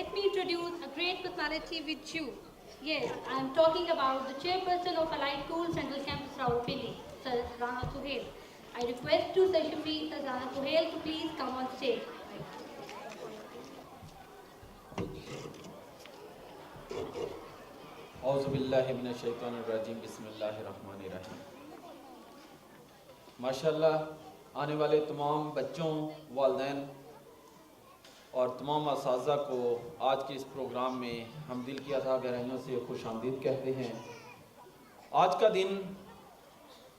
let me introduce a great personality with you. Yes, I am talking about the chairperson of Allied Cool Central Campus Rawalpindi, Sir Rana Suhail. I request to Sir Shafiq Sir Rana Suhail to please come on stage. औज़ुबिल्लाहि मिनश्शैतानिर्रजीम बिस्मिल्लाहिर्रहमानिर्रहीम। माशाअल्लाह आने वाले तमाम बच्चों, वालिदैन और तमाम असातिज़ा को आज के इस प्रोग्राम में हम दिल की अता गहराइयों से खुश आमदीद कहते हैं। आज का दिन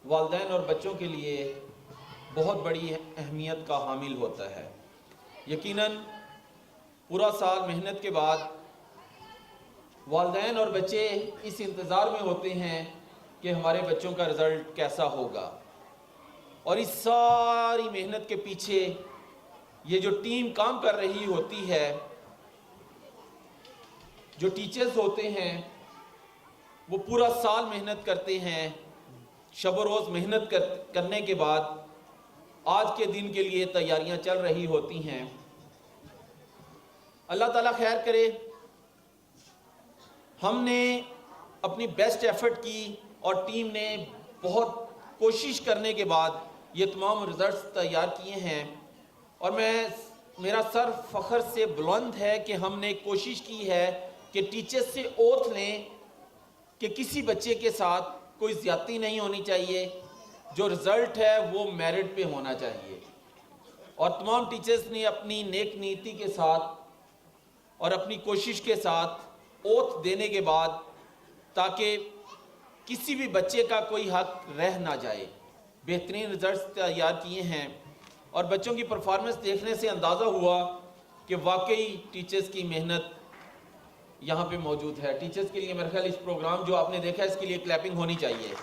वालिदैन और बच्चों के लिए बहुत बड़ी अहमियत का हामिल होता है। यकीनन पूरा साल मेहनत के बाद वालिदैन और बच्चे इस इंतज़ार में होते हैं कि हमारे बच्चों का रिज़ल्ट कैसा होगा, और इस सारी मेहनत के पीछे ये जो टीम काम कर रही होती है, जो टीचर्स होते हैं वो पूरा साल मेहनत करते हैं। शब व रोज़ मेहनत करने के बाद आज के दिन के लिए तैयारियां चल रही होती हैं। अल्लाह ताला खैर करे। हमने अपनी बेस्ट एफर्ट की और टीम ने बहुत कोशिश करने के बाद ये तमाम रिज़ल्ट्स तैयार किए हैं, और मेरा सर फ़ख्र से बुलंद है कि हमने कोशिश की है कि टीचर्स से ओथ लें कि किसी बच्चे के साथ कोई ज़्यादती नहीं होनी चाहिए। जो रिज़ल्ट है वो मेरिट पे होना चाहिए, और तमाम टीचर्स ने अपनी नेक नीति के साथ और अपनी कोशिश के साथ ओथ देने के बाद, ताकि किसी भी बच्चे का कोई हक रह ना जाए, बेहतरीन रिज़ल्ट्स तैयार किए हैं। और बच्चों की परफॉर्मेंस देखने से अंदाज़ा हुआ कि वाकई टीचर्स की मेहनत यहाँ पे मौजूद है। टीचर्स के लिए मेरे ख्याल इस प्रोग्राम जो आपने देखा है इसके लिए क्लैपिंग होनी चाहिए।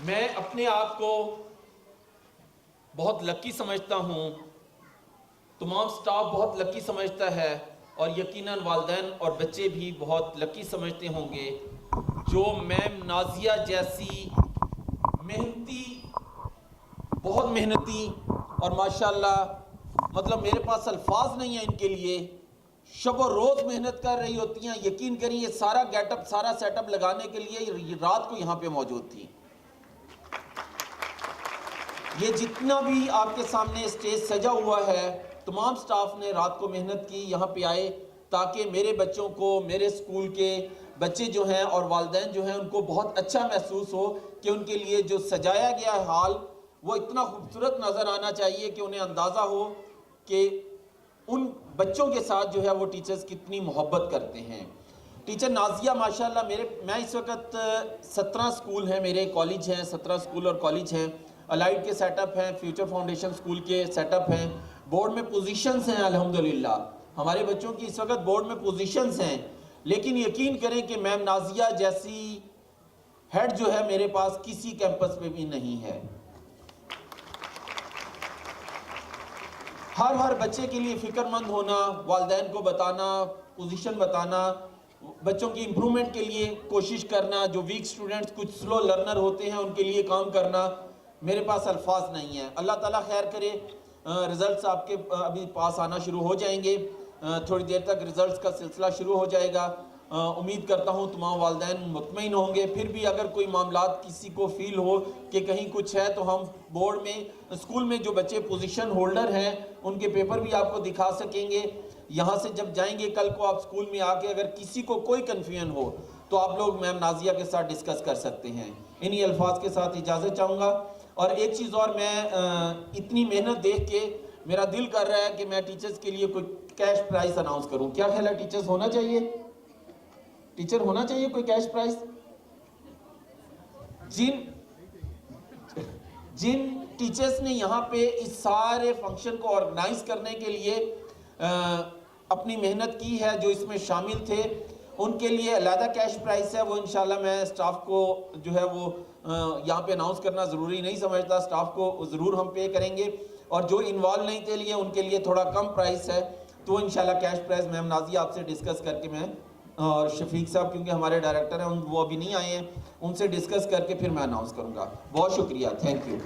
मैं अपने आप को बहुत लकी समझता हूँ, तमाम स्टाफ बहुत लकी समझता है, और यकीनन वालिदैन और बच्चे भी बहुत लकी समझते होंगे जो मैम नाजिया जैसी बहुत मेहनती और माशाल्लाह मतलब मेरे पास अल्फाज नहीं है इनके लिए, शब व रोज़ मेहनत कर रही होती हैं। यकीन करिए सारा गेटअप, सारा सेटअप लगाने के लिए रात को यहाँ पे मौजूद थी। ये जितना भी आपके सामने स्टेज सजा हुआ है, तमाम स्टाफ ने रात को मेहनत की, यहाँ पे आए ताकि मेरे बच्चों को, मेरे स्कूल के बच्चे जो हैं और वालिदैन जो हैं उनको बहुत अच्छा महसूस हो कि उनके लिए जो सजाया गया हाल वो इतना खूबसूरत नज़र आना चाहिए कि उन्हें अंदाज़ा हो कि उन बच्चों के साथ जो है वो टीचर्स कितनी मोहब्बत करते हैं। टीचर नाजिया माशाल्लाह, मैं इस वक्त 17 स्कूल हैं, मेरे कॉलेज हैं, 17 स्कूल और कॉलेज हैं, अलाइड के सेटअप हैं, फ्यूचर फाउंडेशन स्कूल के सेटअप हैं, बोर्ड में पोजीशंस हैं। अल्हम्दुलिल्लाह हमारे बच्चों की इस वक्त बोर्ड में पोजीशंस हैं, लेकिन यकीन करें कि मैम नाजिया जैसी हेड जो है मेरे पास किसी कैंपस पे भी नहीं है। हर बच्चे के लिए फ़िक्रमंद होना, वालिदैन को बताना, पोजीशन बताना, बच्चों की इम्प्रूवमेंट के लिए कोशिश करना, जो वीक स्टूडेंट्स, कुछ स्लो लर्नर होते हैं उनके लिए काम करना, मेरे पास अल्फाज नहीं है। अल्लाह ताला खैर करे। रिज़ल्ट्स आपके अभी पास आना शुरू हो जाएंगे, थोड़ी देर तक रिज़ल्ट्स का सिलसिला शुरू हो जाएगा। उम्मीद करता हूँ तमाम वालिदैन मुतमईन होंगे। फिर भी अगर कोई मामलात किसी को फ़ील हो कि कहीं कुछ है तो हम बोर्ड में, स्कूल में जो बच्चे पोजीशन होल्डर हैं उनके पेपर भी आपको दिखा सकेंगे। यहाँ से जब जाएंगे कल को आप स्कूल में आके अगर किसी को कोई कन्फ्यूजन हो तो आप लोग मैम नाजिया के साथ डिस्कस कर सकते हैं। इन्हीं अल्फाज के साथ इजाज़त चाहूँगा। और एक चीज़ और, मैं इतनी मेहनत देख के मेरा दिल कर रहा है कि मैं टीचर्स के लिए कोई कैश प्राइज़ अनाउंस करूँ। क्या ख्याल है, टीचर्स होना चाहिए? टीचर होना चाहिए कोई कैश प्राइज़? जिन टीचर्स ने यहाँ पे इस सारे फंक्शन को ऑर्गेनाइज करने के लिए अपनी मेहनत की है, जो इसमें शामिल थे, उनके लिए अलहदा कैश प्राइस है। वो इंशाल्लाह मैं स्टाफ को जो है वो यहाँ पे अनाउंस करना ज़रूरी नहीं समझता, स्टाफ को ज़रूर हम पे करेंगे। और जो इन्वॉल्व नहीं थे लिए उनके लिए थोड़ा कम प्राइस है, तो इंशाल्लाह कैश प्राइस मैम नाजिया आपसे डिस्कस करके मैं और शफीक साहब क्योंकि हमारे डायरेक्टर हैं वो अभी नहीं आए हैं, उनसे डिस्कस करके फिर मैं अनाउंस करूँगा। बहुत शुक्रिया, थैंक यू।